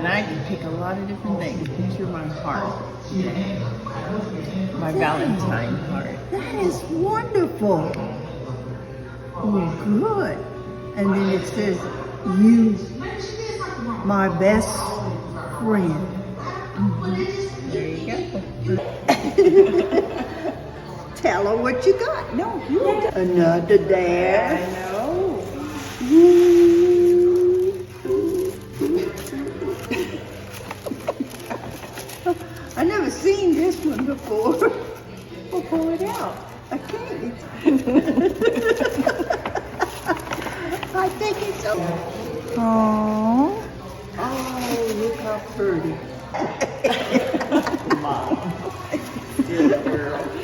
And I can pick a lot of different things. Picture my heart. My Valentine heart. That is wonderful. Oh, good. And then it says, you, my best friend. There you go. Tell her what you got. No, you got another I dad. know. I never seen this one before. We'll pull it out. I can't. I think it's so. Oh, look how pretty. Mom. Good girl.